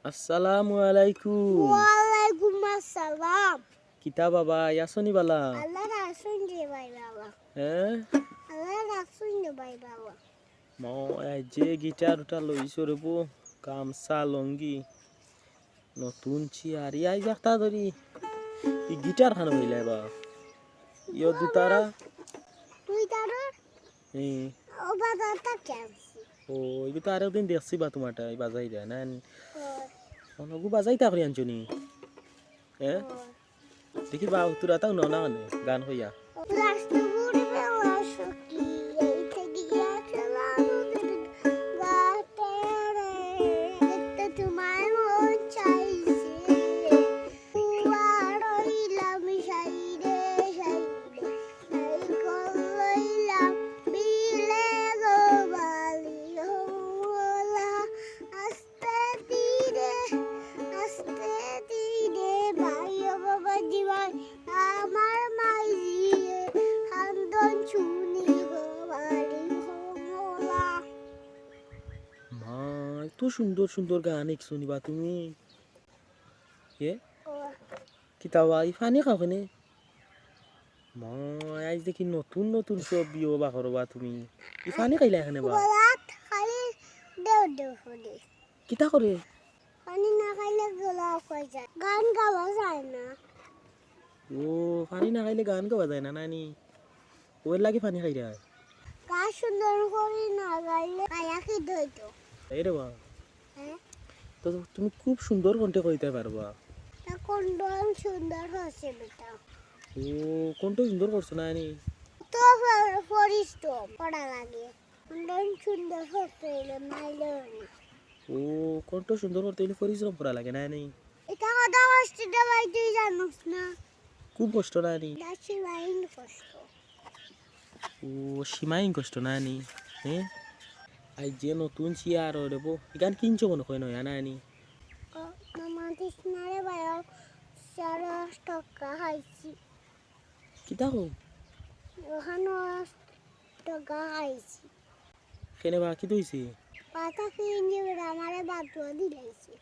আসসালামু আলাইকুম। ওয়ালাইকুম আসসালাম। কিতা বাবা ইয়াসনি বালা? আল্লাহ রাসুন যে ভাই বাবা। হ্যাঁ আল্লাহ রাসুন যে ভাই বাবা। মই যে গিটার উটা লইছো রে বো, গামছা লঙ্গি নতুন চেয়ার ইয়াই যাতা ধরি ই গিটার খান হইলাই বা ইয় দুতারা তুই তারো হ্যাঁ ও বাজারটা কেনছি। ও এই তো আরেক দিন দেখছি বা তোমারটা এই বাজাই দেয় না অনগু বাজাই তা করি আনছনি হ্যাঁ দেখি বা তোরা তাও ন না মানে গান হইয়া রাস্তা বুড়ি বেলা সকি এই থেকে গিয়া খেলা নদীর ঘাটে রে দেখতে তোমায় মন চাইছে কুয়ার হইলাম সাইরে সাইরে নাই কইলাম বিলে গো বালি হোলা আস্তে ধীরে ভাই ও বাবা জীবন আমার মাইজিয়ে খান্দন শুনি গো বালি হোলা। মা এত সুন্দর সুন্দর গান এক শুনিবা তুমি এ কিতাবা ই ফানি খাও কেনে মই আজ দেখি নতুন নতুন সব বিয়ে বা করবা তুমি ই ফানি খাইলা এখানে বা গলাত খালি দেও দেও হলে কিতা করে পানি না খাইলে গলা কই যায় গান গাওয়া যায় না। ও ফানি না খাইলে গান গাওয়া যায় না নানি ওর লাগে ফানি খাই রা গান সুন্দর করে না গাইলে কায়া কি ধইতো। এই রে বা হ্যাঁ তো তুমি খুব সুন্দর কণ্ঠে কইতে পারবা তা কোন সুন্দর হচ্ছে বেটা ও কোনটা সুন্দর করছো নানি তো পরিষ্ট পড়া লাগে কোন সুন্দর হচ্ছে মাইলে না ও কোনটা সুন্দর করতে হইলে পরিশ্রম করা লাগে নানি এটা কথা হচ্ছে ভাই তুই জানিস না খুব কষ্ট নানি দাসি লাইন কষ্ট ও সীমাহীন কষ্ট নানি হ্যাঁ আই যে নতুন চেয়ার রে বো গান কিনছো মনে হয় নয়া নানি মামা কৃষ্ণারে ভাই 4 টাকা খাইছি কিতা হো ওখানে টাকা খাইছি কেনে বা কি দইছে পাতা কিনে আমারে বাতুয়া দিলাইছে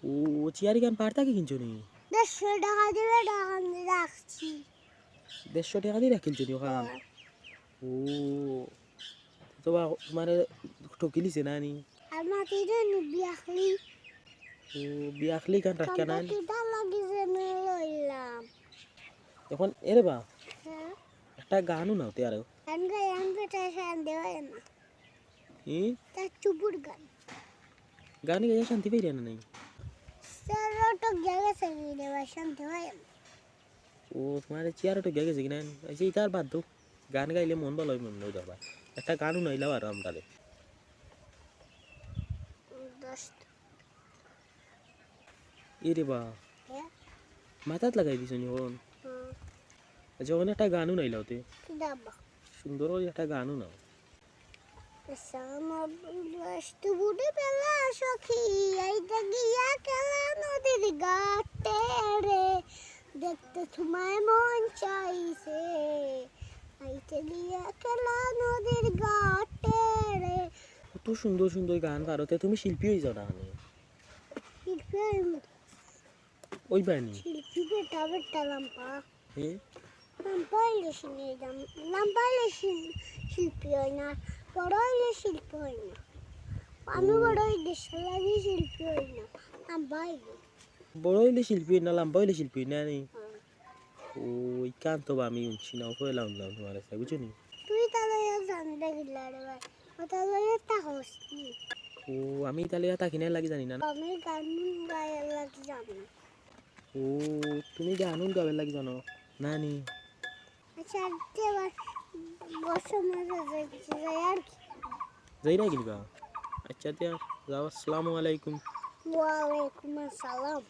ও চেয়ারি গান পারতা কি কিনছো নি 150 টাকা দিবে টাকা রাখছি 150 টাকা দিয়ে রাখিলছো নি ওখান ও তো বা মানে ঠকিলিছে নানি আমার তিনে বিয়াখলি ও বিয়াখলি গান রাখা না কিটা লাগিছে নে লইলাম এখন এরে বা হ্যাঁ একটা গানও নাও তে আর গান বেটা শান দেওয়া না ই তা চুপুর গান গান গাইয়া শান্তি পাইরা না নাই সারা তো জায়গা সঙ্গে দেওয়া শান দেওয়া ও তোমার চেয়ার তো গেছে কিনা আচ্ছা ইতার বাদ দাও গান গাইলে মন ভালো হয় মন নই দরবার একটা গানও নাইলাও আর আমরা এরে বা হ্যাঁ মাথাত লাগাই দিছ নি হন যখন একটা গানও নাইলাও তে দাবা সুন্দর করে একটা গানও নাও রাস্তা বুড়ি বেলা সখী এইটা গিয়া খেলা নদীর ঘাটে রে দেখতে তোমায় মন চাইছে এইটা গিয়া খেলা নদীর ঘাটে রে কত সুন্দর সুন্দর গান পারোতে তুমি শিল্পী হয়ে যাও না শিল্পী ওই বানি শিল্পী বেটা বেটা লাম্পা হ্যাঁ লাম্পা হইলে লাম্পা হইলে শিল্পী হয় না বড় হইলে শিল্পী হয় না আমি বড় হইলে লাগে শিল্পী হয় না লাম্পা হইলে বড় হইলে শিল্পী না লম্বা হইলে শিল্পী না নি ওই গান তো আমি শুনছি না হইলা উনলাম তোমার কাছে বুঝছো নি তুই তাহলে জানতে গেলা রে ভাই তাহলে একটা হসনি ও আমি তাহলে তা কিনে লাগি জানি না আমি গান গায়ে লাগি জানি ও তুমি গানুন গাবে লাগি জানো না নি আচ্ছা এবার বসে মজা যাই আর কি যাই না গিলবা আচ্ছা তিয়া যাও আসসালামু আলাইকুম ওয়ালাইকুম আসসালাম